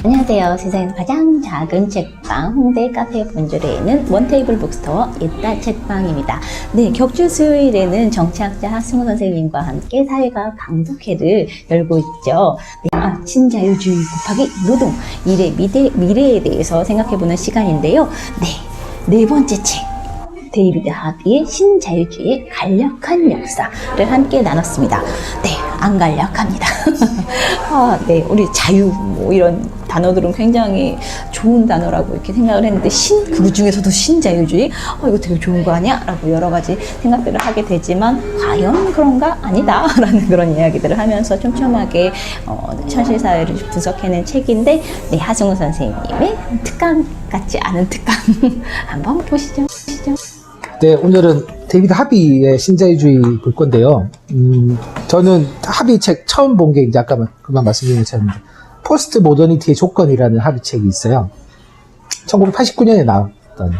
안녕하세요. 세상에서 가장 작은 책방 홍대 카페 본점에 있는 원테이블 북스토어 옛다 책방입니다. 네, 격주 수요일에는 정치학자 하승우 선생님과 함께 사회가 강독회를 열고 있죠. 네, 신자유주의 곱하기 노동, 일의 미래에 대해서 생각해보는 시간인데요. 네 번째 책. 데이비드 하비의 신자유주의의 간략한 역사를 함께 나눴습니다. 네, 안 간략합니다. 네, 우리 자유 뭐 이런 단어들은 굉장히 좋은 단어라고 이렇게 생각을 했는데 그 중에서도 신자유주의? 이거 되게 좋은 거 아니야? 라고 여러 가지 생각들을 하게 되지만 과연 그런가? 아니다 라는 그런 이야기들을 하면서 촘촘하게 현실사회를 분석해낸 책인데, 네, 하승우 선생님의 특강 같지 않은 특강 한번 보시죠. 네, 오늘은 데이비드 하비의 신자유주의 볼 건데요. 저는 하비 책 처음 본 게 이제 아까 그만 말씀드린 것처럼 포스트 모더니티의 조건이라는 하비 책이 있어요. 1989년에 나왔던.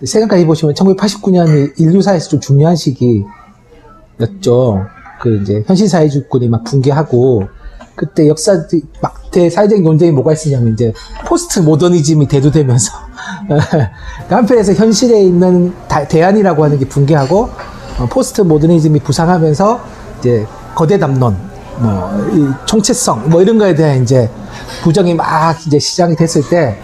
생각해 보시면 1989년이 인류사에서 좀 중요한 시기였죠. 이제 현실사회주의권이 막 붕괴하고, 그때 막대 사회적인 논쟁이 뭐가 있었냐면 이제 포스트 모더니즘이 대두되면서 한편에서 현실에 있는 대안이라고 하는 게 붕괴하고, 포스트 모더니즘이 부상하면서 이제 거대 담론, 이 총체성, 이런 거에 대한 이제 부정이 막 이제 시작이 됐을 때,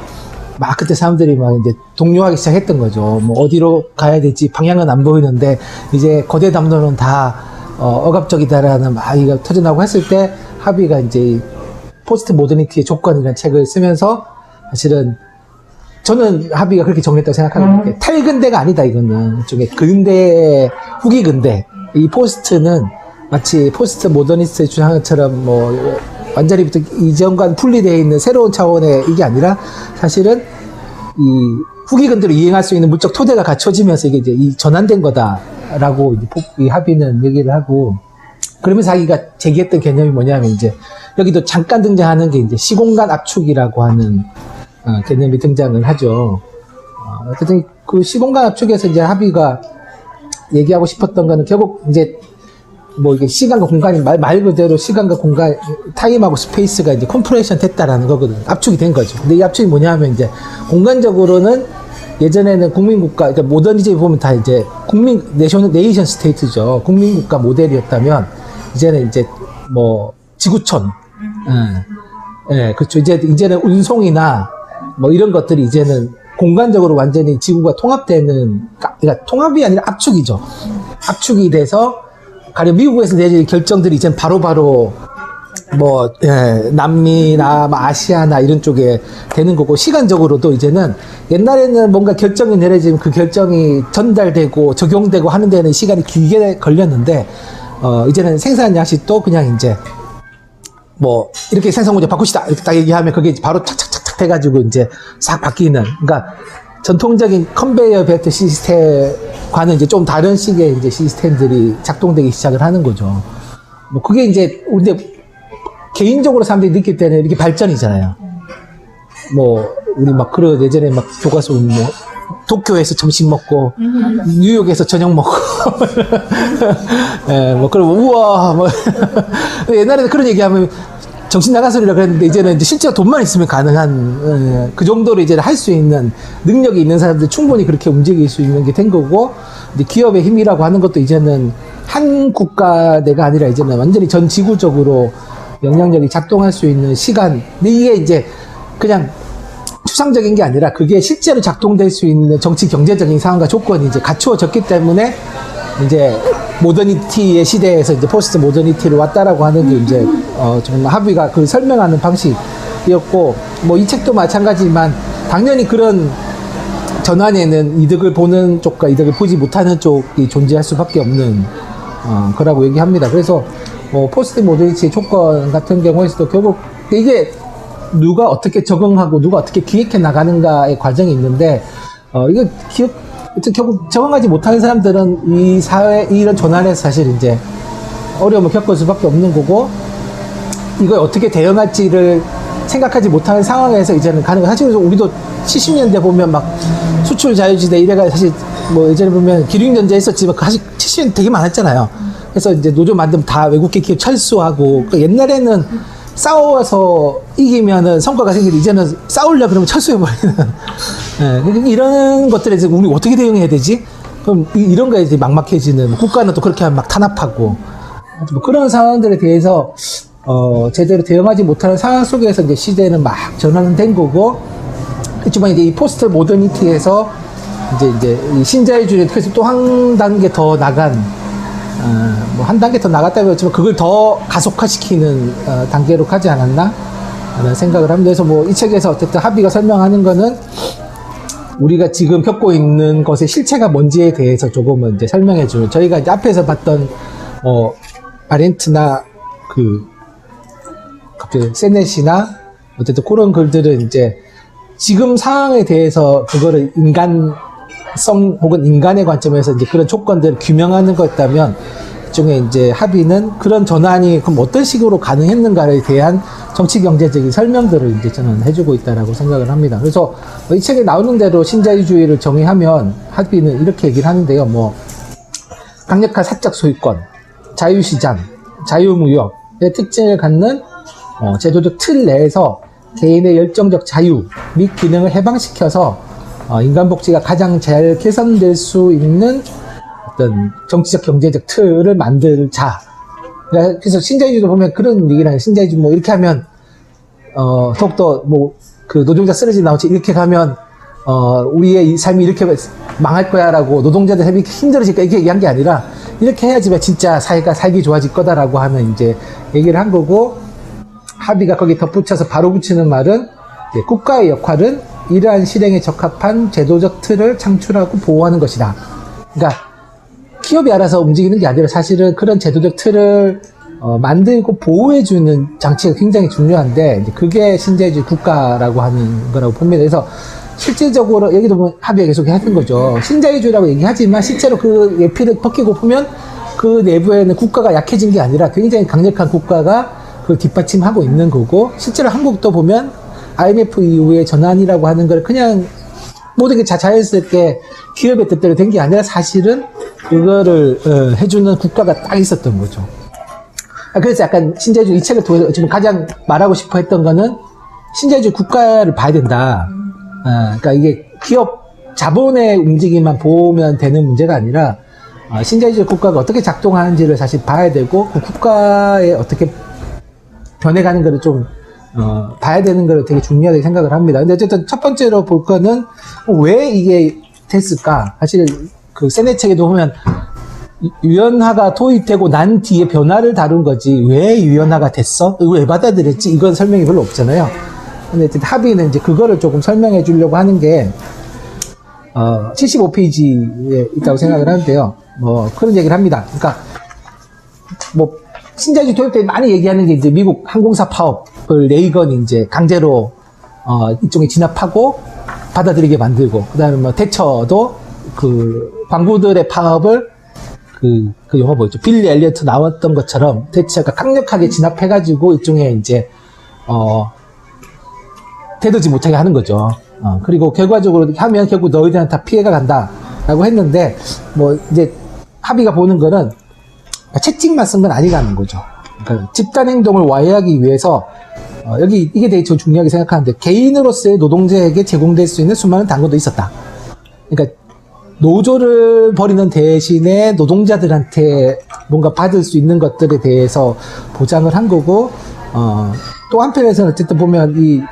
그때 사람들이 막 이제 동요하기 시작했던 거죠. 어디로 가야 될지 방향은 안 보이는데, 이제 거대 담론은 다, 억압적이다라는 이가 터져나오고 했을 때, 하비가 이제 포스트 모더니티의 조건이라는 책을 쓰면서, 사실은 저는 하비가 그렇게 정리했다고 생각하거든요. 탈근대가 아니다, 이거는. 일종의 근대, 후기 근대. 이 포스트는 마치 포스트 모더니스트의 주장한 것처럼 완전히 이전과는 분리되어 있는 새로운 차원의 이게 아니라, 사실은 이 후기 근대로 이행할 수 있는 물적 토대가 갖춰지면서 이게 이제 전환된 거다라고 이 하비는 얘기를 하고, 그러면서 자기가 제기했던 개념이 뭐냐면 이제 여기도 잠깐 등장하는 게 이제 시공간 압축이라고 하는 개념이 등장을 하죠. 어쨌든 그 시공간 압축에서 이제 하비가 얘기하고 싶었던 거는 결국 이제 이게 시간과 공간이 말 그대로 시간과 공간, 타임하고 스페이스가 이제 컴프레션 됐다라는 거거든요. 압축이 된 거죠. 근데 이 압축이 뭐냐면 이제 공간적으로는 예전에는 국민국가, 그러니까 모더니즘에 보면 다 이제 네이션 스테이트죠. 국민국가 모델이었다면, 이제는 이제 지구촌, 그렇죠. 이제는 운송이나 이런 것들이 이제는 공간적으로 완전히 지구가 통합되는, 그러니까 통합이 아니라 압축이죠. 압축이 돼서 가령 미국에서 내릴 결정들이 이제는 바로바로 남미나 아시아나 이런 쪽에 되는 거고, 시간적으로도 이제는 옛날에는 뭔가 결정이 내려지면 그 결정이 전달되고 적용되고 하는 데는 시간이 길게 걸렸는데, 이제는 생산 양식도 그냥 이제 이렇게 생산 공정 바꾸시다 이렇게 딱 얘기하면 그게 바로 착착착착 해가지고 이제 싹 바뀌는, 그러니까 전통적인 컨베이어 벨트 시스템과는 이제 좀 다른 식의 이제 시스템들이 작동되기 시작을 하는 거죠. 그게 이제 근데 개인적으로 사람들이 느낄 때는 이렇게 발전이잖아요. 우리 예전에 교과서 도쿄에서 점심 먹고, 뉴욕에서 저녁 먹고, 그러면, 우와, 옛날에는 그런 얘기하면 정신 나간 소리라 그랬는데, 이제는 이제 실제로 돈만 있으면 가능한, 그 정도로 이제 할 수 있는 능력이 있는 사람들 충분히 그렇게 움직일 수 있는 게 된 거고, 이제 기업의 힘이라고 하는 것도 이제는 한 국가내가 아니라 이제는 완전히 전 지구적으로 영향력이 작동할 수 있는 시간, 근데 이게 이제 그냥 추상적인 게 아니라 그게 실제로 작동될 수 있는 정치 경제적인 상황과 조건이 이제 갖추어졌기 때문에 이제 모더니티의 시대에서 이제 포스트 모더니티로 왔다라고 하는 게 이제 정말 하비가 그 설명하는 방식이었고, 이 책도 마찬가지지만 당연히 그런 전환에는 이득을 보는 쪽과 이득을 보지 못하는 쪽이 존재할 수밖에 없는 거라고 얘기합니다. 그래서 포스트 모더니티의 조건 같은 경우에서도 결국 이게 누가 어떻게 적응하고 누가 어떻게 기획해 나가는가의 과정이 있는데, 이거 결국 적응하지 못하는 사람들은 이 사회, 이런 전환에서 사실 이제 어려움을 겪을 수밖에 없는 거고, 이걸 어떻게 대응할지를 생각하지 못하는 상황에서 이제는 가능한, 사실 우리도 70년대 보면 수출 자유지대 이래가 사실 예전에 보면 기륙연재 했었지만 사실 70년대 되게 많았잖아요. 그래서 이제 노조 만들면 다 외국계 기업 철수하고, 옛날에는 싸워서 이기면은 성과가 생기는데 이제는 싸우려 그러면 철수해버리는 예, 이런 것들에 대해서 우리 어떻게 대응해야 되지? 그럼 이런 거에 이제 막막해지는 국가는 또 그렇게 하면 막 탄압하고 뭐 그런 상황들에 대해서 제대로 대응하지 못하는 상황 속에서 이제 시대는 막 전환된 거고 그렇지만 이제 이 포스트 모더니티에서 이제 이 신자유주의 그래서 또 한 단계 더 나간 뭐 한 단계 더 나갔다고 했지만 그걸 더 가속화시키는 단계로 가지 않았나 라는 생각을 합니다. 그래서 뭐 이 책에서 어쨌든 하비가 설명하는 거는 우리가 지금 겪고 있는 것의 실체가 뭔지에 대해서 조금은 이제 설명해 주는 저희가 이제 앞에서 봤던 아렌트나 갑자기 세넷이나 어쨌든 그런 글들은 이제 지금 상황에 대해서 그거를 인간성 혹은 인간의 관점에서 이제 그런 조건들을 규명하는 거였다면 일종의 이제 하비는 그런 전환이 그럼 어떤 식으로 가능했는가에 대한 정치 경제적인 설명들을 이제 저는 해주고 있다라고 생각을 합니다. 그래서 이 책에 나오는 대로 신자유주의를 정의하면 하비는 이렇게 얘기를 하는데요. 뭐 강력한 사적 소유권, 자유시장, 자유무역의 특징을 갖는 제도적 틀 내에서 개인의 열정적 자유 및 기능을 해방시켜서 인간 복지가 가장 잘 개선될 수 있는 어떤 정치적 경제적 틀을 만들자. 그래서 신자유주의도 보면 그런 얘기를 해요. 신자유주의 뭐 이렇게 하면 더욱더 뭐 그 노동자 쓰러지 나오지 이렇게 가면 우리의 이 삶이 이렇게 망할 거야라고 노동자들 삶이 힘들어질까 이렇게 얘기한 게 아니라 이렇게 해야지만 진짜 사회가 살기 좋아질 거다라고 하는 이제 얘기를 한 거고 하비가 거기 덧붙여서 바로 붙이는 말은 국가의 역할은 이러한 실행에 적합한 제도적 틀을 창출하고 보호하는 것이다. 그러니까 기업이 알아서 움직이는 게 아니라 사실은 그런 제도적 틀을 만들고 보호해주는 장치가 굉장히 중요한데 이제 그게 신자유주의 국가라고 하는 거라고 봅니다. 그래서 실질적으로 여기도 보면 하비가 계속 하는 거죠. 신자유주의라고 얘기하지만 실제로 그 예피를 벗기고 보면 그 내부에는 국가가 약해진 게 아니라 굉장히 강력한 국가가 그걸 뒷받침하고 있는 거고 실제로 한국도 보면 IMF 이후의 전환이라고 하는 걸 그냥 모든 게 자연스럽게 기업의 뜻대로 된 게 아니라 사실은 그거를 해주는 국가가 딱 있었던 거죠. 그래서 약간 신자유주의 이 책을 통해서 지금 가장 말하고 싶어 했던 거는 신자유주의 국가를 봐야 된다. 그러니까 이게 기업 자본의 움직임만 보면 되는 문제가 아니라 신자유주의 국가가 어떻게 작동하는지를 사실 봐야 되고 그 국가에 어떻게 변해가는 거를 좀 봐야 되는 거를 되게 중요하게 생각을 합니다. 근데 어쨌든 첫 번째로 볼 거는 왜 이게 됐을까? 사실 그 세네 책에도 보면 유연화가 도입되고 난 뒤에 변화를 다룬 거지 왜 유연화가 됐어? 왜 받아들였지? 이건 설명이 별로 없잖아요. 근데 하비는 이제 그거를 조금 설명해 주려고 하는 게 75페이지에 있다고 생각을 하는데요. 뭐 그런 얘기를 합니다. 그러니까 뭐 신자유주의 도입 때 많이 얘기하는 게 이제 미국 항공사 파업을 레이건이 이제 강제로 이쪽에 진압하고 받아들이게 만들고 그다음에 뭐 대처도 그 광부들의 파업을 그 영화 뭐였죠? 빌리 엘리어트 나왔던 것처럼 대처가 강력하게 진압해가지고 일종의 이제 대들지 못하게 하는 거죠. 그리고 결과적으로 하면 결국 너희들한테 다 피해가 간다라고 했는데 뭐 이제 하비가 보는 거는 채찍만 쓴 건 아니라는 거죠. 그러니까 집단 행동을 와해하기 위해서 여기 이게 되게 저 중요하게 생각하는데 개인으로서의 노동자에게 제공될 수 있는 수많은 단거도 있었다. 그러니까 노조를 벌이는 대신에 노동자들한테 뭔가 받을 수 있는 것들에 대해서 보장을 한 거고 또 한편에서는 어쨌든 보면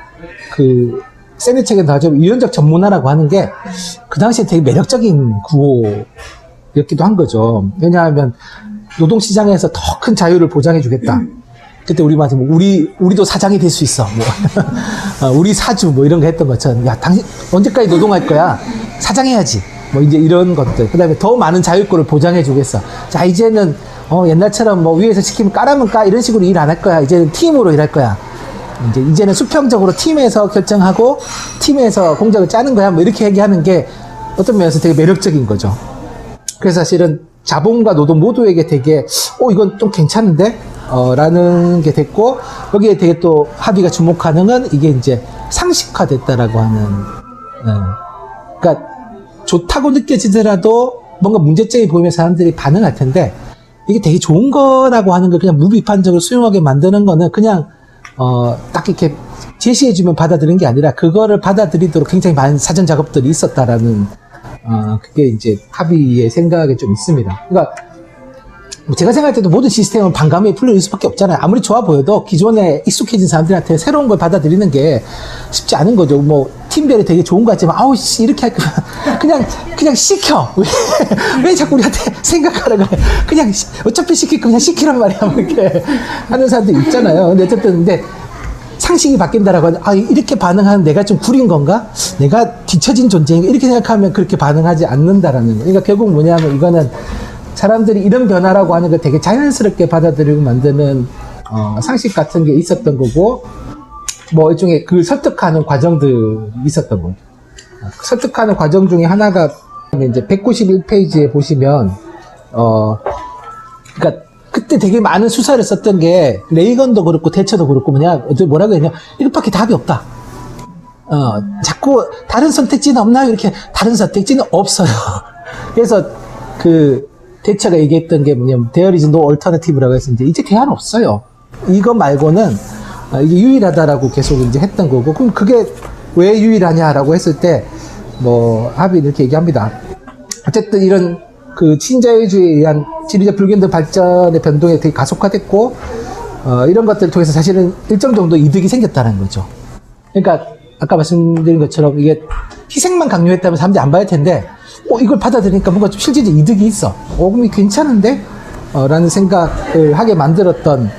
그 세네 책에 나오죠 유연적 전문화라고 하는 게 그 당시에 되게 매력적인 구호였기도 한 거죠. 왜냐하면 노동시장에서 더 큰 자유를 보장해 주겠다. 그때 우리 말씀 우리도 사장이 될 수 있어. 뭐 우리 사주 뭐 이런 거 했던 것처럼 야 당신 언제까지 노동할 거야? 사장해야지. 뭐 이제 이런 것들. 그다음에 더 많은 자유권을 보장해 주겠어. 자 이제는 옛날처럼 뭐 위에서 시키면 까라면 까 이런 식으로 일 안 할 거야. 이제는 팀으로 일할 거야. 이제는 수평적으로 팀에서 결정하고 팀에서 공작을 짜는 거야. 뭐 이렇게 얘기하는 게 어떤 면에서 되게 매력적인 거죠. 그래서 사실은 자본과 노동 모두에게 되게 이건 좀 괜찮은데? 라는 게 됐고 여기에 되게 또 하비가 주목하는 건 이게 이제 상식화됐다라고 하는 그러니까 좋다고 느껴지더라도 뭔가 문제점이 보이면 사람들이 반응할 텐데 이게 되게 좋은 거라고 하는 걸 그냥 무비판적으로 수용하게 만드는 거는 그냥 딱 이렇게 제시해주면 받아들이는 게 아니라 그거를 받아들이도록 굉장히 많은 사전 작업들이 있었다라는 그게 이제 합의의 생각이 좀 있습니다. 그러니까 뭐 제가 생각할 때도 모든 시스템은 반감에 풀릴 수밖에 없잖아요. 아무리 좋아 보여도 기존에 익숙해진 사람들한테 새로운 걸 받아들이는 게 쉽지 않은 거죠. 뭐 팀별이 되게 좋은 것 같지만 아우 씨 이렇게 할 거면 그냥 시켜. 왜 자꾸 우리한테 생각하라고 해. 그냥 어차피 시킬 거 그냥 시키란 말이야. 뭐 이렇게 하는 사람들 있잖아요. 근데 어쨌든 상식이 바뀐다라고 하면 이렇게 반응하는 내가 좀 구린 건가? 내가 뒤처진 존재인가? 이렇게 생각하면 그렇게 반응하지 않는다라는 거. 그러니까 결국 뭐냐면 이거는 사람들이 이런 변화라고 하는 걸 되게 자연스럽게 받아들이고 만드는 상식 같은 게 있었던 거고, 뭐 일종의 그 설득하는 과정들이 있었던 거죠. 설득하는 과정 중에 하나가 이제 191페이지에 보시면 그러니까 그때 되게 많은 수사를 썼던 게 레이건도 그렇고 대처도 그렇고 뭐라고 했냐, 이것밖에 답이 없다. 자꾸 다른 선택지는 없나요? 이렇게 다른 선택지는 없어요. 그래서 그 대처가 얘기했던 게 뭐냐면 there is no alternative라고 했었는데 이제 대안은 없어요. 이거 말고는 이게 유일하다라고 계속 이제 했던 거고, 그럼 그게 왜 유일하냐라고 했을 때 뭐 합의를 이렇게 얘기합니다. 어쨌든 이런 그 신자유주의에 의한 지리적 불균등 발전의 변동이 되게 가속화됐고 이런 것들을 통해서 사실은 일정 정도 이득이 생겼다는 거죠. 그러니까 아까 말씀드린 것처럼 이게 희생만 강요했다면 사람들이 안 봐야 할 텐데 이걸 받아들이니까 뭔가 좀 실질적 이득이 있어. 그럼 괜찮은데? 라는 생각을 하게 만들었던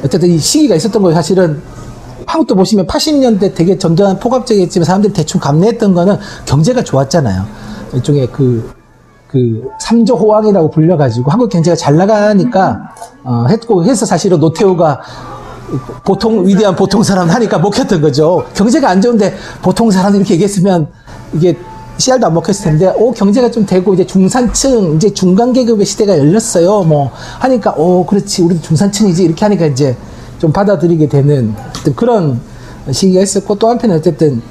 어쨌든 이 시기가 있었던 거예요. 사실은 한국도 보시면 80년대 되게 전두환 포괄적이었지만 사람들이 대충 감내했던 거는 경제가 좋았잖아요. 일종의 그 3조 호황이라고 불려가지고 한국 경제가 잘 나가니까 했고 해서 사실은 노태우가 위대한 보통 사람 하니까 먹혔던 거죠. 경제가 안 좋은데 보통 사람 이렇게 얘기했으면 이게 씨알도 안 먹혔을 텐데, 경제가 좀 되고, 이제 중산층, 이제 중간계급의 시대가 열렸어요. 뭐, 하니까, 그렇지, 우리도 중산층이지. 이렇게 하니까 이제 좀 받아들이게 되는 그런 시기가 있었고, 또 한편에 어쨌든,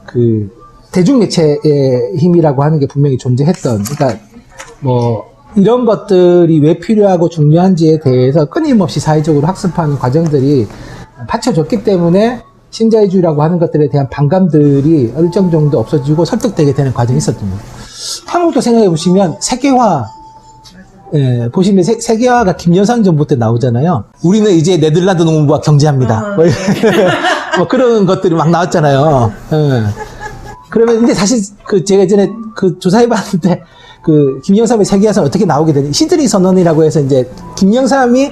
그, 대중매체의 힘이라고 하는 게 분명히 존재했던, 그러니까, 뭐, 이런 것들이 왜 필요하고 중요한지에 대해서 끊임없이 사회적으로 학습하는 과정들이 받쳐줬기 때문에, 신자유주의라고 하는 것들에 대한 반감들이 일정 정도 없어지고 설득되게 되는 과정이 있었던 거예요. 한국도 생각해 보시면 세계화, 보시면 세계화가 김영삼 정부 때 나오잖아요. 우리는 이제 네덜란드 농무부와 경제합니다. 뭐 그런 것들이 막 나왔잖아요. 그러면 근데 사실 제가 예전에 조사해 봤는데 김영삼의 세계화선 어떻게 나오게 되냐. 시드니 선언이라고 해서 이제 김영삼이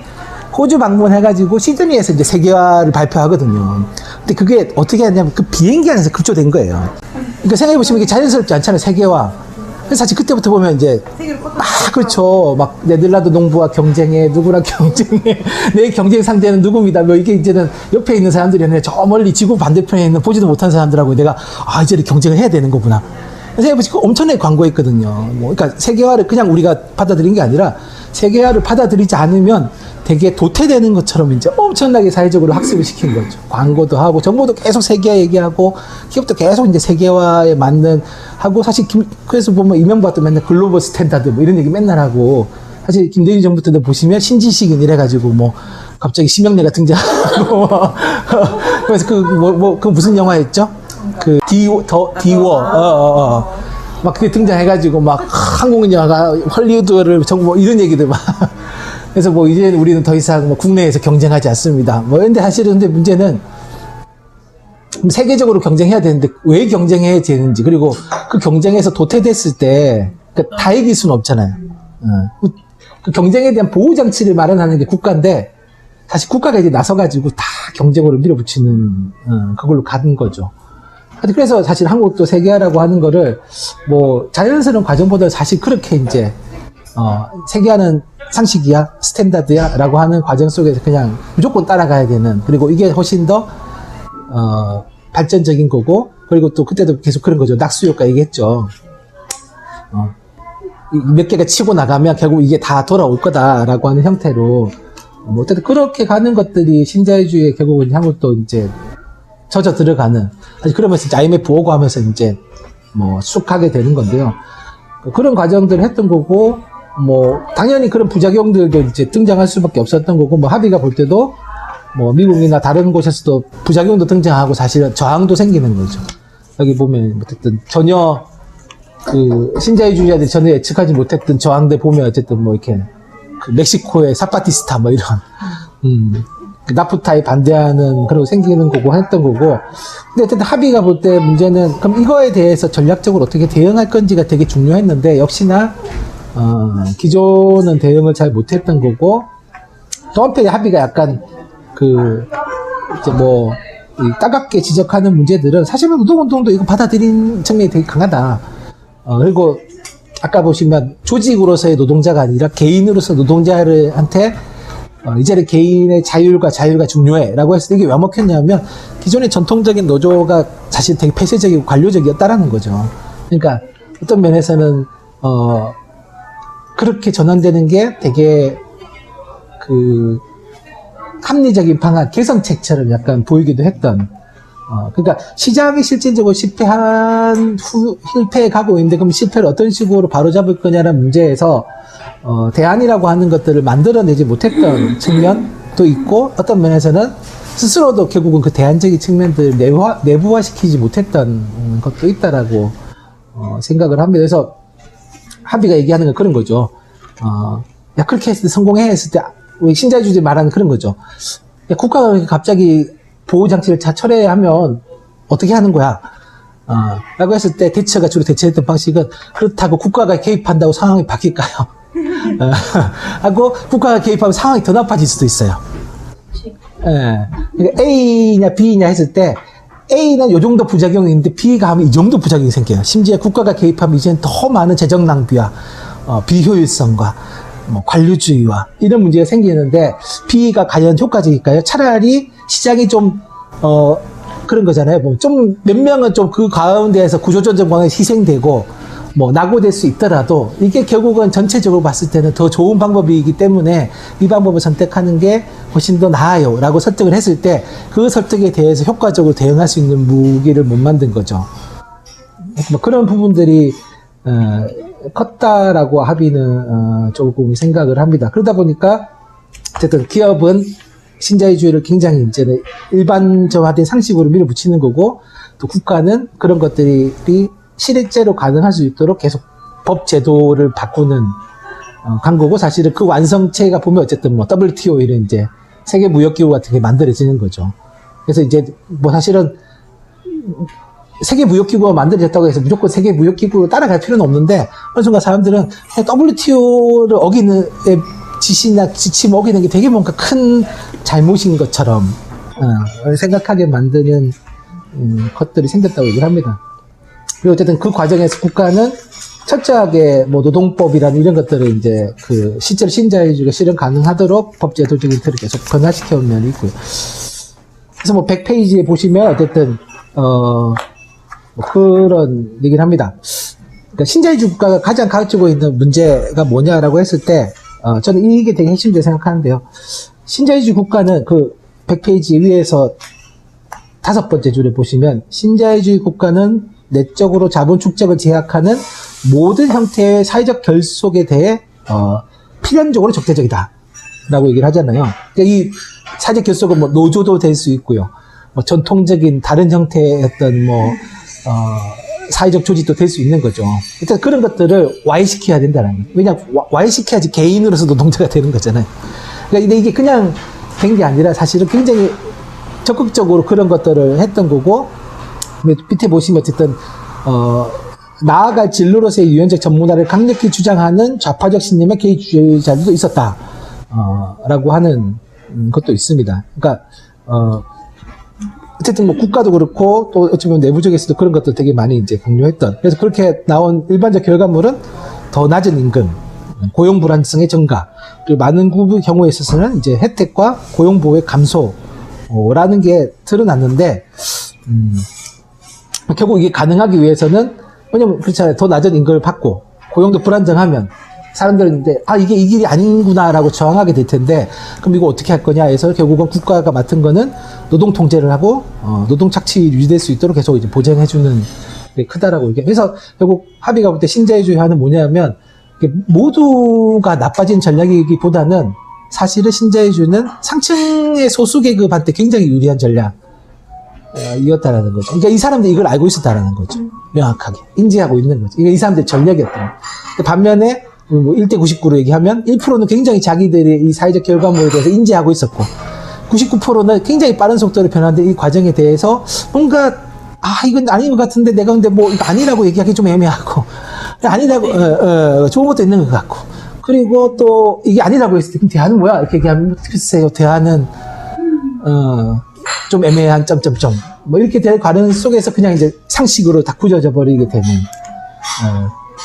호주 방문해가지고 시드니에서 이제 세계화를 발표하거든요. 근데 그게 어떻게 하냐면 비행기 안에서 급조된 거예요. 그러니까 생각해보시면 이게 자연스럽지 않잖아요, 세계화. 그래서 사실 그때부터 보면 이제 그렇죠. 막 네덜란드 농부와 경쟁해, 누구랑 경쟁해, 내 경쟁 상대는 누굽니다. 뭐 이게 이제는 옆에 있는 사람들이 아니라 저 멀리 지구 반대편에 있는 보지도 못한 사람들하고 내가 이제 경쟁을 해야 되는 거구나. 생각해보시면 엄청나게 광고했거든요. 그러니까 세계화를 그냥 우리가 받아들인 게 아니라 세계화를 받아들이지 않으면 되게 도태되는 것처럼 이제 엄청나게 사회적으로 학습을 시킨 거죠. 광고도 하고, 정부도 계속 세계화 얘기하고, 기업도 계속 이제 세계화에 맞는, 하고, 사실 그래서 보면 이명박도 맨날 글로벌 스탠다드 뭐 이런 얘기 맨날 하고, 사실 김대중 정부 때도 보시면 신지식인 이래가지고 뭐, 갑자기 심영래가 등장하고, 그래서 그 무슨 영화였죠? 막 그게 등장해가지고 막 한국 영화가 헐리우드를 뭐 이런 얘기들 막. 그래서 뭐 이제 우리는 더 이상 뭐 국내에서 경쟁하지 않습니다. 뭐 근데 사실은 근데 문제는 세계적으로 경쟁해야 되는데 왜 경쟁해야 되는지, 그리고 그 경쟁에서 도태됐을 때 다 이길 수는 없잖아요. 그 경쟁에 대한 보호 장치를 마련하는 게 국가인데 사실 국가가 이제 나서가지고 다 경쟁으로 밀어붙이는 그걸로 가는 거죠. 그래서 사실 한국도 세계화라고 하는 거를 뭐 자연스러운 과정보다 사실 그렇게 이제 세계화는 상식이야, 스탠다드야 라고 하는 과정 속에서 그냥 무조건 따라가야 되는, 그리고 이게 훨씬 더 발전적인 거고, 그리고 또 그때도 계속 그런 거죠. 낙수 효과 얘기했죠. 몇 개가 치고 나가면 결국 이게 다 돌아올 거다라고 하는 형태로 뭐 어쨌든 그렇게 가는 것들이 신자유주의에 결국은 한국도 이제 젖어 들어가는, 사실 그러면서 이제 IMF 오고 하면서 이제 뭐 쑥 하게 되는 건데요. 그런 과정들을 했던 거고, 뭐 당연히 그런 부작용들도 이제 등장할 수밖에 없었던 거고, 뭐 합의가 볼 때도 뭐 미국이나 다른 곳에서도 부작용도 등장하고 사실은 저항도 생기는 거죠. 여기 보면 어쨌든 전혀 그 신자유주의자들이 전혀 예측하지 못했던 저항들 보면 어쨌든 뭐 이렇게 그 멕시코의 사파티스타 뭐 이런 그 나프타에 반대하는 그런 거 생기는 거고 했던 거고. 근데 어쨌든 합의가 볼 때 문제는 그럼 이거에 대해서 전략적으로 어떻게 대응할 건지가 되게 중요했는데 역시나 기존은 대응을 잘 못했던 거고 또 한편에 합의가 약간 그 이제 뭐 따갑게 지적하는 문제들은 사실은 노동운동도 이거 받아들인 측면이 되게 강하다. 그리고 아까 보시면 조직으로서의 노동자가 아니라 개인으로서 노동자한테 이제는 개인의 자율과 자유가 중요해라고 했을 때 이게 왜 먹혔냐면 기존의 전통적인 노조가 사실 되게 폐쇄적이고 관료적이었다라는 거죠. 그러니까 어떤 면에서는 그렇게 전환되는 게 되게 그 합리적인 방안, 개선책처럼 약간 보이기도 했던. 그러니까 시장이 실질적으로 실패해 가고 있는데 그럼 실패를 어떤 식으로 바로잡을 거냐라는 문제에서 대안이라고 하는 것들을 만들어내지 못했던 측면도 있고 어떤 면에서는 스스로도 결국은 그 대안적인 측면들을 내부화시키지 못했던 것도 있다라고 생각을 합니다. 그래서 합의가 얘기하는 건 그런 거죠. 야 그렇게 했을 때 성공해 했을 때 우리 신자유주의들 말하는 그런 거죠. 야, 국가가 갑자기 보호장치를 다 철회하면 어떻게 하는 거야? 라고 했을 때 대처가 주로 대처했던 방식은 그렇다고 국가가 개입한다고 상황이 바뀔까요? 하고 국가가 개입하면 상황이 더 나빠질 수도 있어요. 그러니까 A냐 B냐 했을 때 A는 요 정도 부작용이 있는데 B가 하면 이 정도 부작용이 생겨요. 심지어 국가가 개입하면 이제는 더 많은 재정 낭비와 비효율성과 뭐 관료주의와 이런 문제가 생기는데 B가 과연 효과적일까요? 차라리 시장이 좀 그런 거잖아요. 뭐 좀 몇 명은 좀 그 가운데에서 구조조정 정황에 희생되고 뭐 낙오될 수 있더라도 이게 결국은 전체적으로 봤을 때는 더 좋은 방법이기 때문에 이 방법을 선택하는 게 훨씬 더 나아요 라고 설득을 했을 때 그 설득에 대해서 효과적으로 대응할 수 있는 무기를 못 만든 거죠. 뭐 그런 부분들이 컸다라고 합의는 조금 생각을 합니다. 그러다 보니까 어쨌든 기업은 신자유주의를 굉장히 이제는 일반적화된 상식으로 밀어붙이는 거고 또 국가는 그런 것들이 실제로 가능할 수 있도록 계속 법 제도를 바꾸는 간 거고 사실은 그 완성체가 보면 어쨌든 뭐 WTO 이런 이제 세계 무역기구 같은 게 만들어지는 거죠. 그래서 이제 뭐 사실은 세계 무역기구가 만들어졌다고 해서 무조건 세계 무역기구로 따라갈 필요는 없는데 어느 순간 사람들은 WTO를 어기는 지시나 지침 어기는 게 되게 뭔가 큰 잘못인 것처럼 생각하게 만드는 것들이 생겼다고 얘기를 합니다. 그리고 어쨌든 그 과정에서 국가는 철저하게 뭐 노동법이라는 이런 것들을 이제 그 실제로 신자유주의가 실현 가능하도록 법제도적인 틀을 계속 변화시켜 온 면이 있고요. 그래서 뭐 100페이지에 보시면 어쨌든 뭐 그런 얘기를 합니다. 그러니까 신자유주의 국가가 가장 가지고 있는 문제가 뭐냐라고 했을 때 저는 이게 되게 핵심적으로 생각하는데요. 신자유주의 국가는 그 100페이지 위에서 5번째 줄에 보시면 신자유주의 국가는 내적으로 자본 축적을 제약하는 모든 형태의 사회적 결속에 대해 필연적으로 적대적이다 라고 얘기를 하잖아요. 그러니까 이 사회적 결속은 뭐 노조도 될 수 있고요. 뭐 전통적인 다른 형태의 어떤 뭐 사회적 조직도 될 수 있는 거죠. 일단 그런 것들을 와해시켜야 된다는 거예요. 왜냐하면 와해시켜야지 개인으로서 노동자가 되는 거잖아요. 그러니까 이게 그냥 된 게 아니라 사실은 굉장히 적극적으로 그런 것들을 했던 거고 밑에 보시면 어쨌든 나아갈 진로로서의 유연적 전문화를 강력히 주장하는 좌파적 신념의 개입주의자들도 있었다 라고 하는 것도 있습니다. 그러니까 어쨌든 뭐 국가도 그렇고 또 어쩌면 내부적에서도 그런 것들 되게 많이 이제 강조했던. 그래서 그렇게 나온 일반적 결과물은 더 낮은 임금, 고용 불안정성의 증가, 그리고 많은 경우에 있어서는 이제 혜택과 고용 보호의 감소라는 게 드러났는데 결국 이게 가능하기 위해서는 왜냐면 그렇잖아요. 더 낮은 임금을 받고 고용도 불안정하면 사람들은 이제 이게 이 길이 아닌구나라고 저항하게 될 텐데 그럼 이거 어떻게 할 거냐 해서 결국은 국가가 맡은 거는 노동 통제를 하고 노동 착취 유지될 수 있도록 계속 이제 보장해주는 게 크다라고 얘기해요. 그래서 결국 합의가 볼 때 신자유주의화는 뭐냐면 모두가 나빠진 전략이기보다는 사실은 신자유주의는 상층의 소수 계급한테 굉장히 유리한 전략이었다라는 거죠. 그러니까 이 사람들이 이걸 알고 있었다라는 거죠. 명확하게 인지하고 있는 거죠. 이게 이 사람들의 전략이었던 거죠. 반면에 뭐 1대 99로 얘기하면 1%는 굉장히 자기들의 이 사회적 결과물에 대해서 인지하고 있었고 99%는 굉장히 빠른 속도로 변하는데 이 과정에 대해서 뭔가 이건 아닌 것 같은데 내가 근데 뭐 이거 아니라고 얘기하기 좀 애매하고 아니라고 좋은 것도 있는 것 같고 그리고 또 이게 아니라고 했을 때 그럼 대안은 뭐야 이렇게 얘기하면 글쎄요 대안은 좀 애매한 점점점 뭐 이렇게 될 과정 속에서 그냥 이제 상식으로 다 굳어져 버리게 되는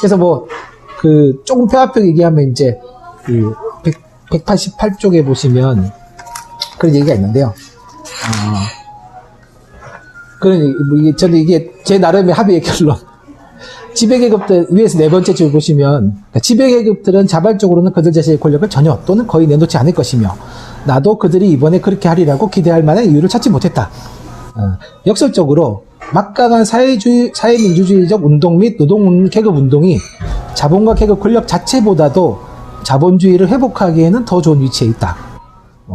그래서 뭐 그 조금 뼈아프게 얘기하면 이제 그 188쪽에 보시면 그런 얘기가 있는데요. 그런 저는 이게 제 나름의 합의의 결론. 지배계급들 위에서 네 번째 줄 보시면 지배계급들은 자발적으로는 그들 자신의 권력을 전혀 또는 거의 내놓지 않을 것이며 나도 그들이 이번에 그렇게 하리라고 기대할 만한 이유를 찾지 못했다. 역설적으로 막강한 사회민주주의적 운동 및 계급운동이 자본과 계급 권력 자체보다도 자본주의를 회복하기에는 더 좋은 위치에 있다.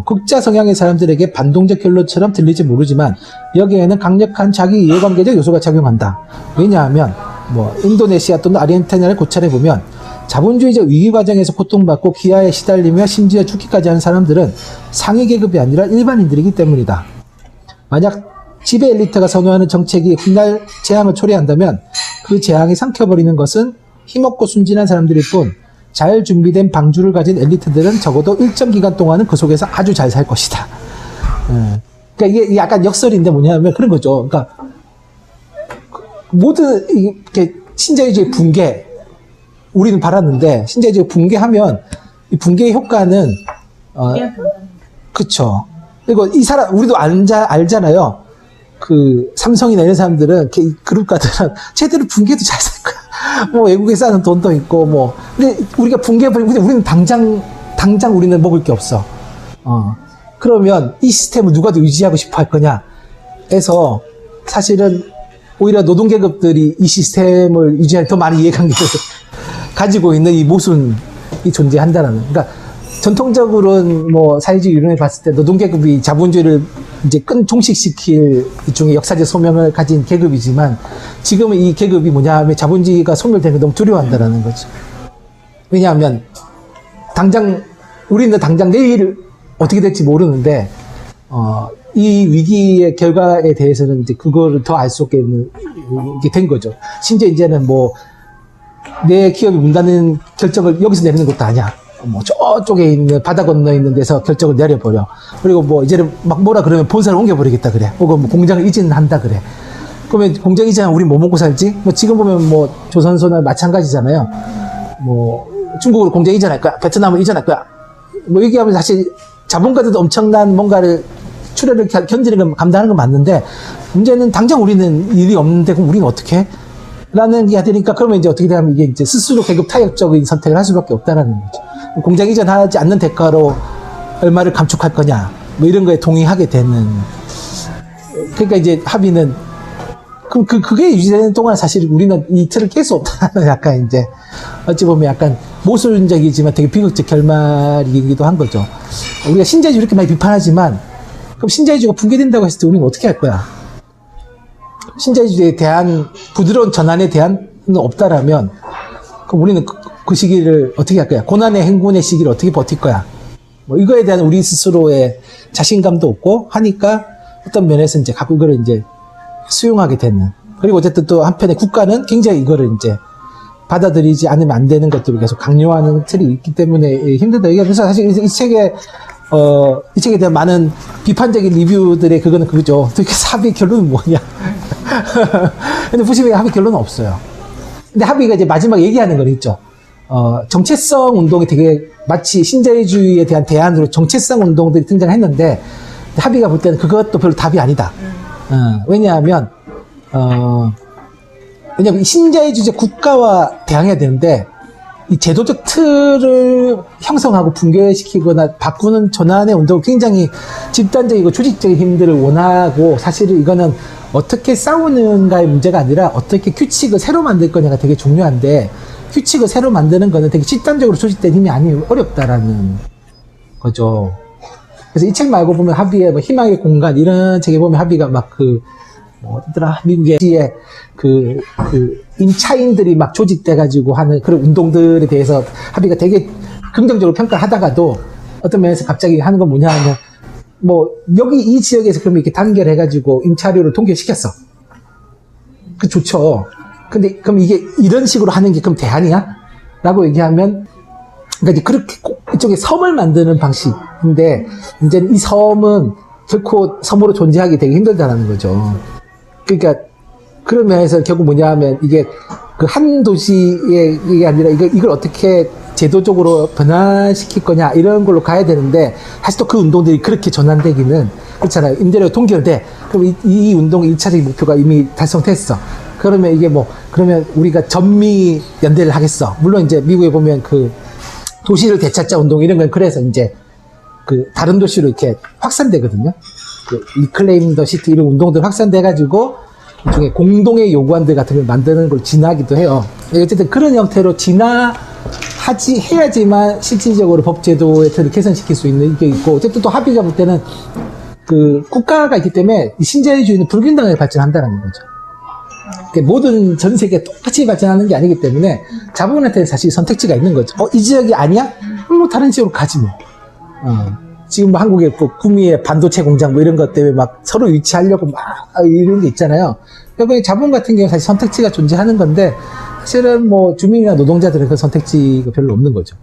극자 성향의 사람들에게 반동적 결론처럼 들릴지 모르지만 여기에는 강력한 자기 이해관계적 요소가 작용한다. 왜냐하면 뭐 인도네시아 또는 아르헨티나를 고찰해 보면 자본주의적 위기 과정에서 고통받고 기아에 시달리며 심지어 죽기까지 하는 사람들은 상위 계급이 아니라 일반인들이기 때문이다. 만약 지배 엘리트가 선호하는 정책이 훗날 재앙을 초래한다면 그 재앙이 삼켜버리는 것은 힘없고 순진한 사람들일 뿐 잘 준비된 방주를 가진 엘리트들은 적어도 일정 기간 동안은 그 속에서 아주 잘 살 것이다. 그러니까 이게 약간 역설인데 뭐냐면 그런 거죠. 그러니까 모든 이렇게 신자유주의 붕괴 우리는 바랐는데 신자유주의 붕괴하면 이 붕괴의 효과는 그쵸. 그리고 이 사람 우리도 알잖아요. 그 삼성이나 이런 사람들은 그룹가들은 제대로 붕괴도 잘 살 거야. 뭐 외국에 싸는 돈도 있고 뭐 근데 우리가 붕괴해버리면 우리는 당장 우리는 먹을 게 없어. 그러면 이 시스템을 누가 더 유지하고 싶어 할 거냐 해서 사실은 오히려 노동계급들이 이 시스템을 유지할 더 많은 이해관계를 가지고 있는 이 모순이 존재한다라는. 그러니까 전통적으로는 뭐 사회주의 이론을 봤을 때 노동계급이 자본주의를 이제 종식시킬 일종의 역사적 소명을 가진 계급이지만 지금은 이 계급이 뭐냐 하면 자본주의가 소멸되는 걸 너무 두려워한다라는 거죠. 왜냐하면 우리는 당장 내일 어떻게 될지 모르는데 이 위기의 결과에 대해서는 이제 그거를 더 알 수 없게 된 거죠. 심지어 이제는 뭐 내 기업이 문 닫는 결정을 여기서 내리는 것도 아니야. 뭐 저쪽에 있는 바다 건너 있는 데서 결정을 내려버려. 그리고 뭐 이제는 막 뭐라 그러면 본사를 옮겨버리겠다 그래. 혹은 뭐 공장을 이전한다 그래. 그러면 공장 이전하면 우리 뭐 먹고 살지? 뭐 지금 보면 뭐 조선소나 마찬가지잖아요. 뭐 중국으로 공장 이전할 거야. 베트남을 이전할 거야. 뭐 얘기하면 사실 자본가들도 엄청난 뭔가를 출혈을 견디는 건 감당하는 건 맞는데 문제는 당장 우리는 일이 없는데 그럼 우리는 어떻게 해? 라는 게 되니까 그러면 이제 어떻게 되냐면 이게 이제 스스로 계급 타협적인 선택을 할 수밖에 없다라는 거죠. 공장 이전하지 않는 대가로 얼마를 감축할 거냐 뭐 이런 거에 동의하게 되는. 그러니까 이제 합의는 그럼 그게 유지되는 동안 사실 우리는 이 틀을 깰 수 없다는 약간 이제 어찌 보면 약간 모순적이지만 되게 비극적 결말이기도 한 거죠. 우리가 신자유주의 이렇게 많이 비판하지만 그럼 신자유주의가 붕괴된다고 했을 때 우리는 어떻게 할 거야? 신자유주의에 대한 부드러운 전환에 대한 없다라면 그럼 우리는 그 시기를 어떻게 할 거야? 고난의 행군의 시기를 어떻게 버틸 거야? 뭐 이거에 대한 우리 스스로의 자신감도 없고 하니까 어떤 면에서 이제 갖고 이거를 이제 수용하게 되는. 그리고 어쨌든 또 한편에 국가는 굉장히 이거를 이제 받아들이지 않으면 안 되는 것들을 계속 강요하는 틀이 있기 때문에 힘들다. 그래서 사실 이 책에 대한 많은 비판적인 리뷰들의 그거는 그거죠. 도대체 합의 결론은 뭐냐? 근데 보시면 합의 결론은 없어요. 근데 합의가 이제 마지막 얘기하는 건 있죠. 정체성 운동이 되게 마치 신자유주의에 대한 대안으로 정체성 운동들이 등장했는데 합의가 볼 때는 그것도 별로 답이 아니다. 왜냐하면 이 신자유주의 국가와 대항해야 되는데 이 제도적 틀을 형성하고 붕괴시키거나 바꾸는 전환의 운동은 굉장히 집단적이고 조직적인 힘들을 원하고 사실은 이거는 어떻게 싸우는가의 문제가 아니라 어떻게 규칙을 새로 만들 거냐가 되게 중요한데 규칙을 새로 만드는 거는 되게 집단적으로 조직된 힘이 아니면 어렵다라는 거죠. 그래서 이 책 말고 보면 합의의 뭐 희망의 공간 이런 책에 보면 합의가 막 어디더라 미국의 임차인들이 막 조직돼가지고 하는 그런 운동들에 대해서 합의가 되게 긍정적으로 평가하다가도 어떤 면에서 갑자기 하는 건 뭐냐 하면 뭐 여기 이 지역에서 그러면 이렇게 단결해가지고 임차료를 동결시켰어. 그 좋죠. 근데 그럼 이게 이런 식으로 하는 게 그럼 대안이야? 라고 얘기하면 그러니까 이제 그렇게 이쪽에 섬을 만드는 방식인데 이제 이 섬은 결코 섬으로 존재하기 되게 힘들다는 거죠. 그러니까 그런 면에서 결국 뭐냐 하면 이게 그 한 도시의 이게 아니라 이걸 어떻게 제도적으로 변화시킬 거냐 이런 걸로 가야 되는데 사실 또 그 운동들이 그렇게 전환되기는 그렇잖아요. 임대료 동결돼. 그럼 이 운동의 1차적인 목표가 이미 달성됐어. 그러면 이게 그러면 우리가 전미 연대를 하겠어. 물론 이제 미국에 보면 그 도시를 되찾자 운동 이런 건 그래서 이제 그 다른 도시로 이렇게 확산되거든요. 그 리클레임 더 시티 이런 운동들 확산돼가지고 일종의 공동의 요구안들 같은 걸 만드는 걸 진화하기도 해요. 어쨌든 그런 형태로 해야지만 실질적으로 법제도의 틀을 개선시킬 수 있는 게 있고, 어쨌든 또 합의가 볼 때는 그 국가가 있기 때문에 신자유주의는 불균등하게 발전한다는 거죠. 모든 전 세계가 똑같이 발전하는 게 아니기 때문에 자본한테는 사실 선택지가 있는 거죠. 이 지역이 아니야? 뭐 다른 지역으로 가지 뭐. 지금 뭐 한국의 구미의 반도체 공장 뭐 이런 것 때문에 막 서로 유치하려고 막 이런 게 있잖아요. 그러니까 자본 같은 경우는 사실 선택지가 존재하는 건데 사실은 뭐 주민이나 노동자들은 그 선택지가 별로 없는 거죠.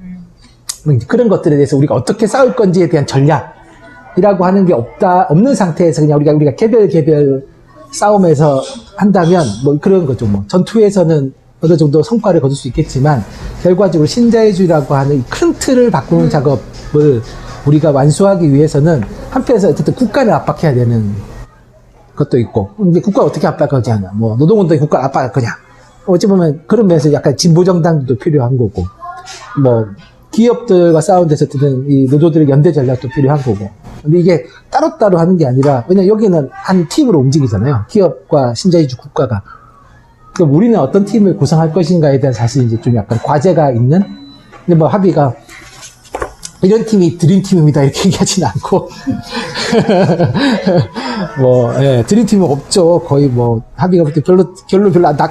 그런 것들에 대해서 우리가 어떻게 싸울 건지에 대한 전략이라고 하는 게 없는 상태에서 그냥 우리가 개별 싸움에서 한다면 뭐 그런 거죠. 뭐 전투에서는 어느 정도 성과를 거둘 수 있겠지만 결과적으로 신자유주의라고 하는 이 큰 틀을 바꾸는 작업을 우리가 완수하기 위해서는 한편에서 어쨌든 국가를 압박해야 되는 것도 있고, 근데 국가가 어떻게 압박할 거냐, 뭐 노동운동이 국가를 압박할 거냐, 어찌 보면 그런 면에서 약간 진보 정당도 필요한 거고, 뭐 기업들과 싸우는 데서 어쨌든 이 노조들의 연대 전략도 필요한 거고. 근데 이게 따로따로 하는 게 아니라, 왜냐면 여기는 한 팀으로 움직이잖아요. 기업과 신자유주의 국가가. 그럼 우리는 어떤 팀을 구성할 것인가에 대한 사실 이제 좀 약간 과제가 있는? 근데 뭐 합의가 이런 팀이 드림팀입니다. 이렇게 얘기하지는 않고. 드림팀은 없죠. 거의 뭐, 합의가 볼 때 별로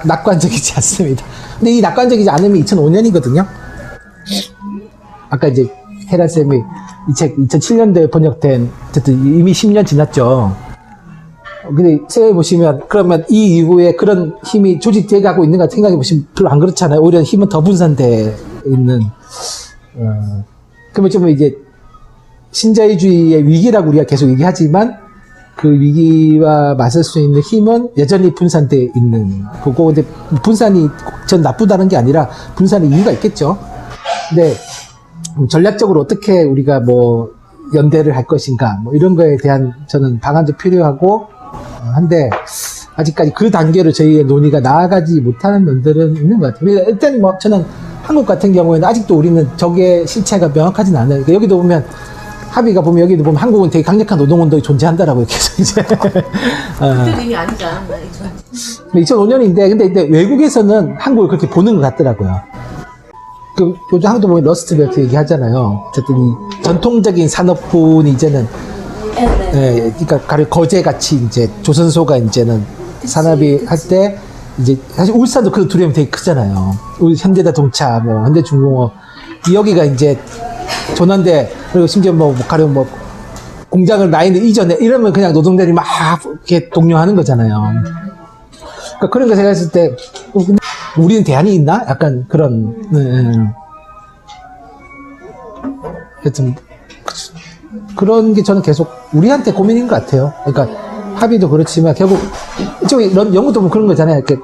낙관적이지 않습니다. 근데 이 낙관적이지 않으면 2005년이거든요. 아까 이제 헤라쌤이 이 책 2007년도에 번역된, 어쨌든 이미 10년 지났죠. 근데 생각해보시면, 그러면 이 이후에 그런 힘이 조직돼 가고 있는가 생각해보시면 별로 안 그렇잖아요. 오히려 힘은 더 분산돼 있는, 그러면 좀 이제 신자유주의의 위기라고 우리가 계속 얘기하지만 그 위기와 맞설 수 있는 힘은 여전히 분산돼 있는 거고, 근데 분산이 전 나쁘다는 게 아니라 분산의 이유가 있겠죠. 근데 전략적으로 어떻게 우리가 뭐 연대를 할 것인가 뭐 이런 거에 대한 저는 방안도 필요하고 한데 아직까지 그 단계로 저희의 논의가 나아가지 못하는 면들은 있는 것 같아요. 일단 뭐 저는 한국 같은 경우에는 아직도 우리는 적의 실체가 명확하진 않아요. 그러니까 여기도 보면 합의가 보면 여기도 보면 한국은 되게 강력한 노동운동이 존재한다라고 계속 이제 그때 이미 아니지 않았나? 2005년인데 근데 외국에서는 한국을 그렇게 보는 것 같더라고요. 그 요즘 한국도 보면 러스트벨트 얘기하잖아요. 어쨌든 이 전통적인 산업군이 이제는 그러니까 거제같이 이제 조선소가 이제는 산업이 할 때 이제 사실 울산도 그 두려움이 되게 크잖아요. 우리 현대자동차, 뭐 현대중공업 여기가 이제 조난대 그리고 심지어 뭐 가령 뭐 공장을 라인을 이전에 이러면 그냥 노동자들이 막 이렇게 독려하는 거잖아요. 그러니까 그런 거 생각했을 때 우리는 대안이 있나? 약간 그런 하여튼 그런 게 저는 계속 우리한테 고민인 것 같아요. 그러니까 합의도 그렇지만 결국 이쪽에 연구도 보면 그런 거잖아요. 이렇게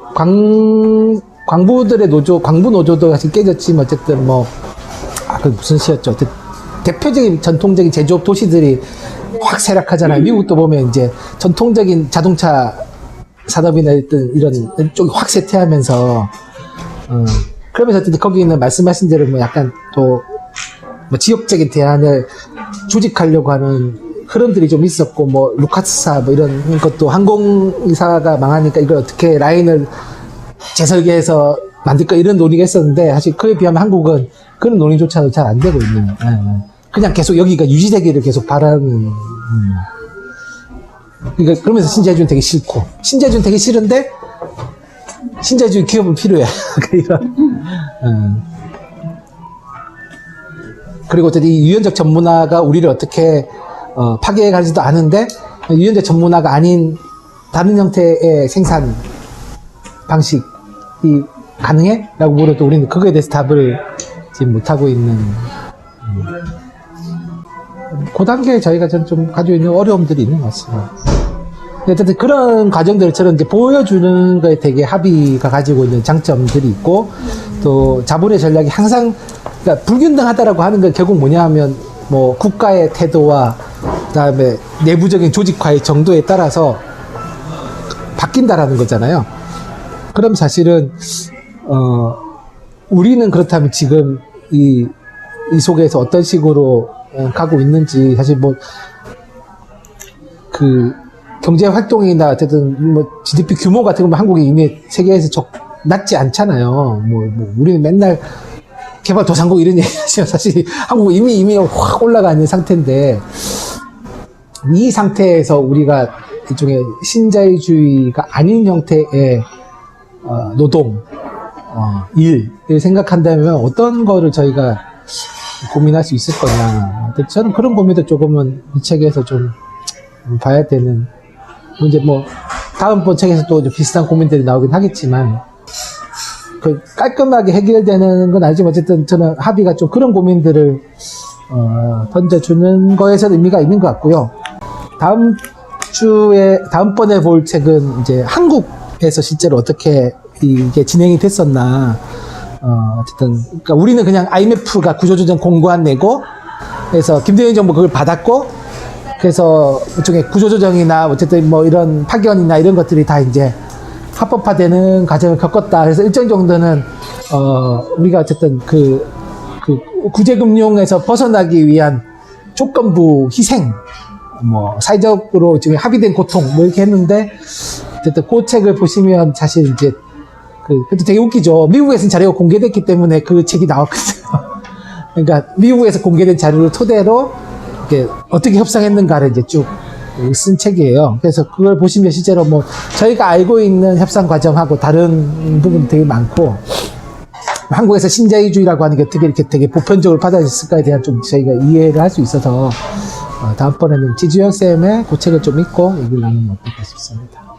광부들의 노조, 광부 노조도 사실 깨졌지만 어쨌든 뭐 그 무슨 시였죠. 대표적인 전통적인 제조업 도시들이 확 쇠락하잖아요. 미국도 보면 이제 전통적인 자동차 산업이나 이런 쪽이 확 쇠퇴하면서 그러면서 어쨌든 거기는 말씀하신 대로 뭐 약간 또 뭐 지역적인 대안을 조직하려고 하는 흐름들이 좀 있었고, 뭐 루카스사 뭐 이런 것도 항공사가 망하니까 이걸 어떻게 라인을 재설계해서 만들까 이런 논의가 있었는데 사실 그에 비하면 한국은 그런 논의조차도 잘 안 되고 있는. 그냥 계속 여기가 유지되기를 계속 바라는. 그러니까 그러면서 신자유주의는 되게 싫고, 신자유주의는 되게 싫은데 신자유주의 기업은 필요해. 이런. 그리고 어쨌든 이 유연적 전문화가 우리를 어떻게 파괴해가지도 않은데 유연적 전문화가 아닌 다른 형태의 생산 방식이 가능해? 라고 물어도 우리는 그거에 대해서 답을 지금 못하고 있는 그 단계에 저희가 좀 가지고 있는 어려움들이 있는 것 같습니다. 어쨌든 그런 과정들처럼 이제 보여주는 거에 되게 합의가 가지고 있는 장점들이 있고, 또 자본의 전략이 항상, 그러니까 불균등하다라고 하는 건 결국 뭐냐 하면, 뭐, 국가의 태도와, 그 다음에 내부적인 조직화의 정도에 따라서 바뀐다라는 거잖아요. 그럼 사실은, 우리는 그렇다면 지금 이 속에서 어떤 식으로 가고 있는지, 사실 뭐, 경제 활동이나 어쨌든 뭐 GDP 규모 같은 건 한국이 이미 세계에서 낮지 않잖아요. 우리는 맨날 개발도상국 이런 얘기 하시면 사실 한국은 이미 확 올라가 있는 상태인데, 이 상태에서 우리가 일종의 신자유주의가 아닌 형태의 노동, 일을 생각한다면 어떤 거를 저희가 고민할 수 있을 거냐. 저는 그런 고민도 조금은 이 책에서 좀 봐야 되는 문제. 뭐 다음번 책에서 또 비슷한 고민들이 나오긴 하겠지만 깔끔하게 해결되는 건 아니지만 어쨌든 저는 합의가 좀 그런 고민들을 던져주는 거에서 의미가 있는 것 같고요. 다음번에 볼 책은 이제 한국에서 실제로 어떻게 이게 진행이 됐었나. 어쨌든 그러니까 우리는 그냥 IMF가 구조조정 공고안 내고, 그래서 김대중 정부 그걸 받았고, 그래서 일종의 구조조정이나 어쨌든 뭐 이런 파견이나 이런 것들이 다 이제 합법화되는 과정을 겪었다. 그래서 일정 정도는 우리가 어쨌든 그 구제금융에서 벗어나기 위한 조건부 희생, 뭐 사회적으로 지금 합의된 고통 뭐 이렇게 했는데, 어쨌든 그 책을 보시면 사실 이제 그것도 되게 웃기죠. 미국에서는 자료가 공개됐기 때문에 그 책이 나왔거든요. 그러니까 미국에서 공개된 자료를 토대로 이렇게 어떻게 협상했는가를 이제 쭉 쓴 책이에요. 그래서 그걸 보시면 실제로 뭐 저희가 알고 있는 협상 과정하고 다른 부분 되게 많고, 한국에서 신자유주의라고 하는 게 어떻게 이렇게 되게 보편적으로 받아들였을까에 대한 좀 저희가 이해를 할 수 있어서 다음번에는 지주현 쌤의 그 책을 좀 읽고 얘기를 나누면 어떨까 싶습니다.